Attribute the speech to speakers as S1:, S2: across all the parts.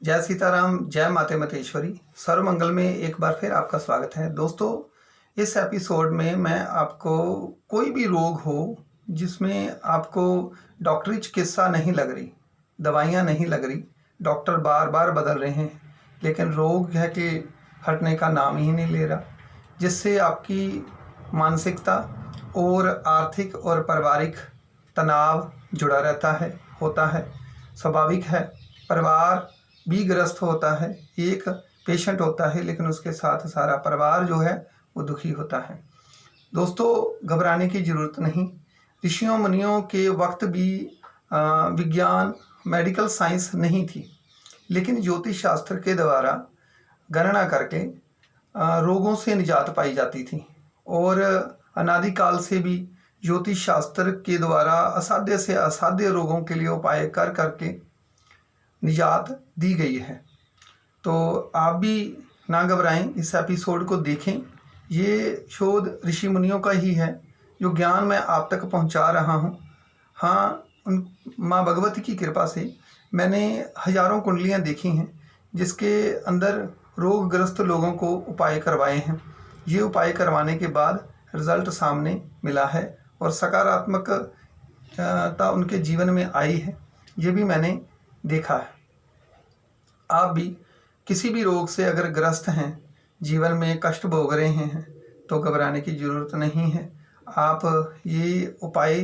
S1: जय सीताराम, जय माते मतेश्वरी। सर्व मंगल में एक बार फिर आपका स्वागत है। दोस्तों, इस एपिसोड में मैं आपको कोई भी रोग हो जिसमें आपको डॉक्टरी चिकित्सा नहीं लग रही, दवाइयाँ नहीं लग रही, डॉक्टर बार बार बदल रहे हैं, लेकिन रोग है कि हटने का नाम ही नहीं ले रहा, जिससे आपकी मानसिकता और आर्थिक और पारिवारिक तनाव जुड़ा रहता है, होता है। स्वाभाविक है, परिवार भी ग्रस्त होता है। एक पेशेंट होता है लेकिन उसके साथ सारा परिवार जो है वो दुखी होता है। दोस्तों, घबराने की ज़रूरत नहीं। ऋषियों मुनियों के वक्त भी विज्ञान, मेडिकल साइंस नहीं थी, लेकिन ज्योतिष शास्त्र के द्वारा गणना करके रोगों से निजात पाई जाती थी। और अनादिकाल से भी ज्योतिष शास्त्र के द्वारा असाध्य से असाध्य रोगों के लिए उपाय कर करके निजात दी गई है। तो आप भी ना घबराएं, इस एपिसोड को देखें। ये शोध ऋषि मुनियों का ही है जो ज्ञान मैं आप तक पहुंचा रहा हूं। हाँ, उन माँ भगवती की कृपा से मैंने हजारों कुंडलियां देखी हैं जिसके अंदर रोगग्रस्त लोगों को उपाय करवाए हैं। ये उपाय करवाने के बाद रिज़ल्ट सामने मिला है और सकारात्मकता उनके जीवन में आई है, ये भी मैंने देखा है। आप भी किसी भी रोग से अगर ग्रस्त हैं, जीवन में कष्ट भोग रहे हैं, तो घबराने की ज़रूरत नहीं है। आप ये उपाय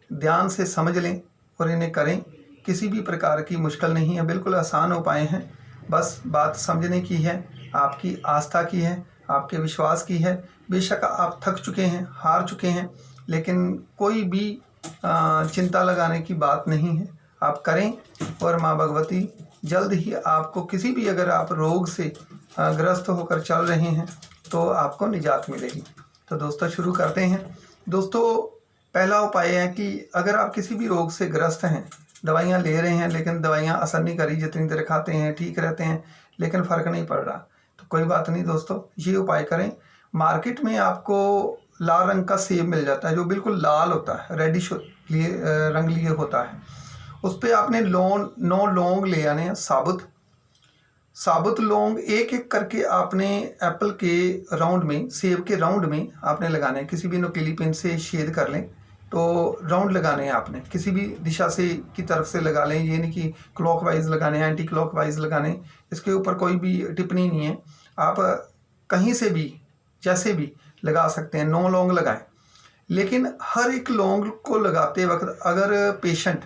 S1: ध्यान से समझ लें और इन्हें करें। किसी भी प्रकार की मुश्किल नहीं है, बिल्कुल आसान उपाय हैं। बस बात समझने की है, आपकी आस्था की है, आपके विश्वास की है। बेशक आप थक चुके हैं, हार चुके हैं, लेकिन कोई भी चिंता लगाने की बात नहीं है। आप करें और माँ भगवती जल्द ही आपको, किसी भी अगर आप रोग से ग्रस्त होकर चल रहे हैं तो आपको निजात मिलेगी। तो दोस्तों, शुरू करते हैं। दोस्तों, पहला उपाय है कि अगर आप किसी भी रोग से ग्रस्त हैं, दवाइयाँ ले रहे हैं लेकिन दवाइयाँ असर नहीं करी, जितनी देर खाते हैं ठीक रहते हैं लेकिन फ़र्क नहीं पड़ रहा, तो कोई बात नहीं दोस्तों, ये उपाय करें। मार्केट में आपको लाल रंग का सेब मिल जाता है जो बिल्कुल लाल होता है, रेडिश रंग लिए होता है। उस पर आपने 9 लौंग ले आने हैं, साबुत लौंग एक एक करके आपने एप्पल के राउंड में, सेब के राउंड में आपने लगाने हैं। किसी भी नुकीली पिन से छेद कर लें तो राउंड लगाने हैं आपने, किसी भी दिशा से की तरफ से लगा लें। ये नहीं कि क्लॉकवाइज लगाने हैं, एंटी क्लॉकवाइज लगाने, इसके ऊपर कोई भी टिप्पणी नहीं है। आप कहीं से भी जैसे भी लगा सकते हैं। 9 लौंग लगाएं, लेकिन हर एक लौंग को लगाते वक्त अगर पेशेंट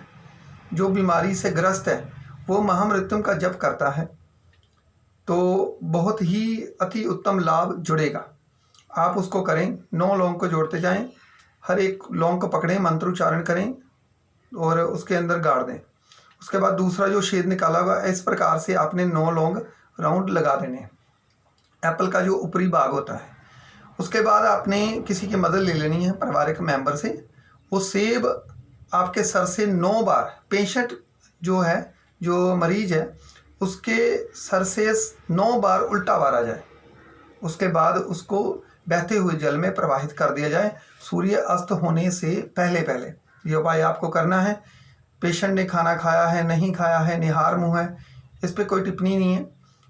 S1: जो बीमारी से ग्रस्त है वो महामृत्युम का जप करता है तो बहुत ही अति उत्तम लाभ जुड़ेगा। आप उसको करें, 9 लौंग को जोड़ते जाएं, हर एक लौंग को पकड़ें, मंत्रोच्चारण करें और उसके अंदर गाड़ दें। उसके बाद दूसरा जो छेद निकाला होगा, इस प्रकार से आपने 9 लौंग राउंड लगा देने हैं एप्पल का जो ऊपरी भाग होता है। उसके बाद आपने किसी की मदद ले लेनी है, पारिवारिक मेंबर से। वो सेब आपके सर से 9 बार, पेशेंट जो है, जो मरीज है, उसके सर से 9 बार उल्टा वारा जाए। उसके बाद उसको बहते हुए जल में प्रवाहित कर दिया जाए, सूर्य अस्त होने से पहले पहले। ये उपाय आपको करना है। पेशेंट ने खाना खाया है, नहीं खाया है, निहार मुँह है, इस पर कोई टिप्पणी नहीं है।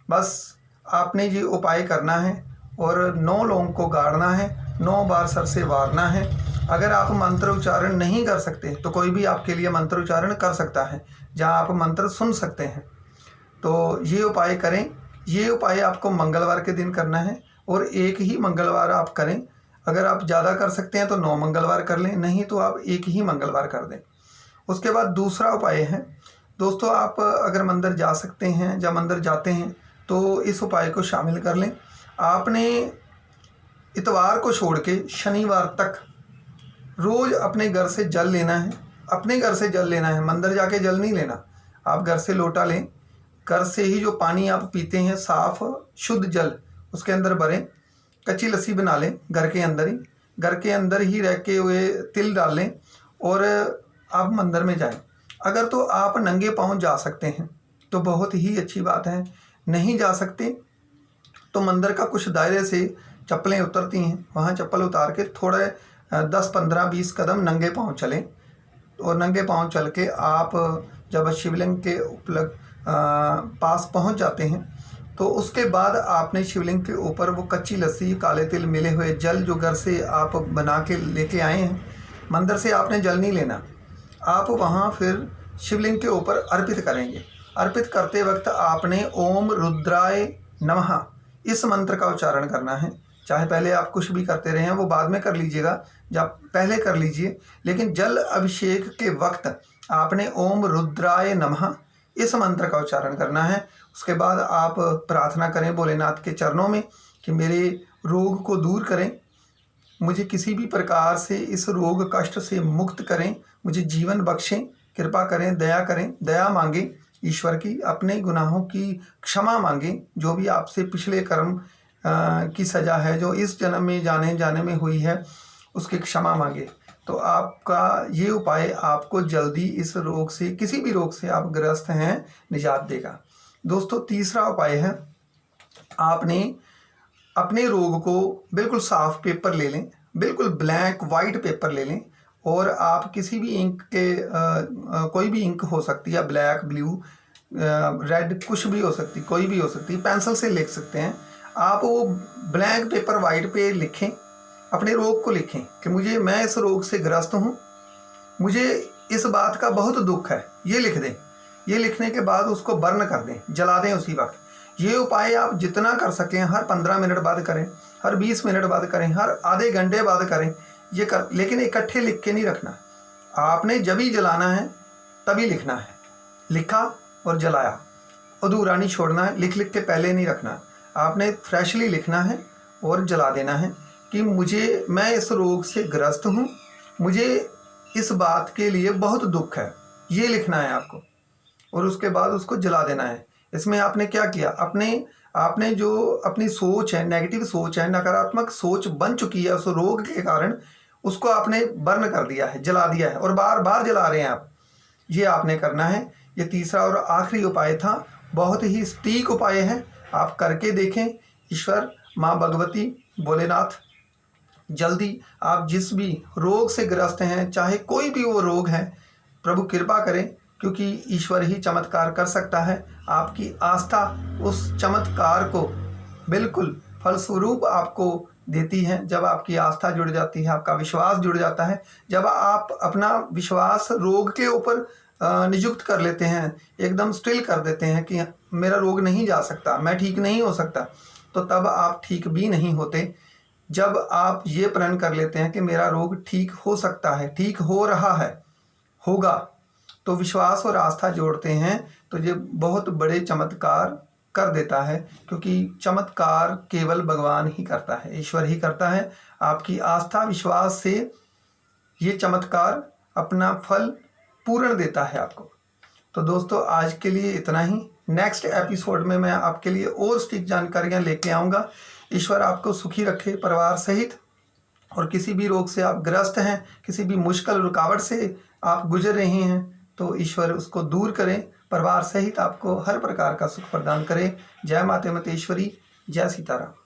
S1: बस आपने ये उपाय करना है और 9 लौंग को गाड़ना है, 9 बार सर से वारना है। अगर आप मंत्र उच्चारण नहीं कर सकते तो कोई भी आपके लिए मंत्र उच्चारण कर सकता है, जहां आप मंत्र सुन सकते हैं। तो ये उपाय करें। ये उपाय आपको मंगलवार के दिन करना है और एक ही मंगलवार आप करें। अगर आप ज़्यादा कर सकते हैं तो 9 मंगलवार कर लें, नहीं तो आप एक ही मंगलवार कर दें। उसके बाद दूसरा उपाय है दोस्तों, आप अगर मंदिर जा सकते हैं या मंदिर जाते हैं तो इस उपाय को शामिल कर लें। आपने इतवार को छोड़ के शनिवार तक रोज़ अपने घर से जल लेना है, अपने घर से जल लेना है, मंदिर जाके जल नहीं लेना। आप घर से लोटा लें, घर से ही जो पानी आप पीते हैं साफ शुद्ध जल उसके अंदर भरें, कच्ची लस्सी बना लें, घर के अंदर ही रह के हुए तिल डाल लें और आप मंदिर में जाएं। अगर तो आप नंगे पाँव जा सकते हैं तो बहुत ही अच्छी बात है, नहीं जा सकते तो मंदिर का कुछ दायरे से चप्पलें उतरती हैं, वहाँ चप्पल उतार के थोड़े 10, 15, 20 कदम नंगे पाँव चलें और नंगे पाँव चल के आप जब शिवलिंग के पास पहुंच जाते हैं तो उसके बाद आपने शिवलिंग के ऊपर वो कच्ची लस्सी, काले तिल मिले हुए जल जो घर से आप बना के लेके आए हैं, मंदिर से आपने जल नहीं लेना, आप वहाँ फिर शिवलिंग के ऊपर अर्पित करेंगे। अर्पित करते वक्त आपने ओम रुद्राय नमः इस मंत्र का उच्चारण करना है। चाहे पहले आप कुछ भी करते रहे हैं वो बाद में कर लीजिएगा, जब पहले कर लीजिए, लेकिन जल अभिषेक के वक्त आपने ओम रुद्राय नमः इस मंत्र का उच्चारण करना है। उसके बाद आप प्रार्थना करें भोलेनाथ के चरणों में कि मेरे रोग को दूर करें, मुझे किसी भी प्रकार से इस रोग कष्ट से मुक्त करें, मुझे जीवन बख्शें, कृपा करें, दया मांगें ईश्वर की, अपने गुनाहों की क्षमा मांगें, जो भी आपसे पिछले कर्म की सज़ा है जो इस जन्म में जाने में हुई है उसकी क्षमा मांगे। तो आपका ये उपाय आपको जल्दी इस रोग से, किसी भी रोग से आप ग्रस्त हैं, निजात देगा। दोस्तों तीसरा उपाय है, आपने अपने रोग को बिल्कुल साफ पेपर ले लें, बिल्कुल ब्लैंक वाइट पेपर ले लें और आप किसी भी इंक के कोई भी इंक हो सकती है, ब्लैक, ब्लू, रेड, कुछ भी हो सकती, कोई भी हो सकती, पेंसिल से लिख सकते हैं आप। वो ब्लैंक पेपर वाइट पे लिखें, अपने रोग को लिखें कि मैं इस रोग से ग्रस्त हूँ, मुझे इस बात का बहुत दुख है, ये लिख दें। ये लिखने के बाद उसको बर्न कर दें, जला दें उसी वक्त। ये उपाय आप जितना कर सकें, हर 15 मिनट बाद करें, हर 20 मिनट बाद करें, हर आधे घंटे बाद करें, लेकिन इकट्ठे लिख के नहीं रखना। आपने जब ही जलाना है तभी लिखना है, लिखा और जलाया, अधूरा नहीं छोड़ना है, लिख के पहले नहीं रखना। आपने फ्रेशली लिखना है और जला देना है कि मैं इस रोग से ग्रस्त हूँ, मुझे इस बात के लिए बहुत दुख है, ये लिखना है आपको, और उसके बाद उसको जला देना है। इसमें आपने क्या किया, आपने जो अपनी सोच है, नेगेटिव सोच है, नकारात्मक सोच बन चुकी है उस रोग के कारण, उसको आपने बर्न कर दिया है, जला दिया है और बार बार जला रहे हैं आप। ये आपने करना है। ये तीसरा और आखिरी उपाय था, बहुत ही सटीक उपाय है, आप करके देखें। ईश्वर, माँ भगवती, भोलेनाथ जल्दी आप जिस भी रोग से ग्रस्त हैं, चाहे कोई भी वो रोग है, प्रभु कृपा करें, क्योंकि ईश्वर ही चमत्कार कर सकता है। आपकी आस्था उस चमत्कार को बिल्कुल फलस्वरूप आपको देती है। जब आपकी आस्था जुड़ जाती है, आपका विश्वास जुड़ जाता है, जब आप अपना विश्वास रोग के ऊपर नियुक्त कर लेते हैं, एकदम स्टिल कर देते हैं कि मेरा रोग नहीं जा सकता, मैं ठीक नहीं हो सकता, तो तब आप ठीक भी नहीं होते। जब आप ये प्रण कर लेते हैं कि मेरा रोग ठीक हो सकता है, ठीक हो रहा है, होगा, तो विश्वास और आस्था जोड़ते हैं तो ये बहुत बड़े चमत्कार कर देता है, क्योंकि चमत्कार केवल भगवान ही करता है, ईश्वर ही करता है। आपकी आस्था विश्वास से ये चमत्कार अपना फल पूर्ण देता है आपको। तो दोस्तों आज के लिए इतना ही। नेक्स्ट एपिसोड में मैं आपके लिए और सटीक जानकारियाँ लेके आऊँगा। ईश्वर आपको सुखी रखे परिवार सहित, और किसी भी रोग से आप ग्रस्त हैं, किसी भी मुश्किल रुकावट से आप गुजर रहे हैं, तो ईश्वर उसको दूर करें, परिवार सहित आपको हर प्रकार का सुख प्रदान करें। जय माता मतेश्वरी, जय सीताराम।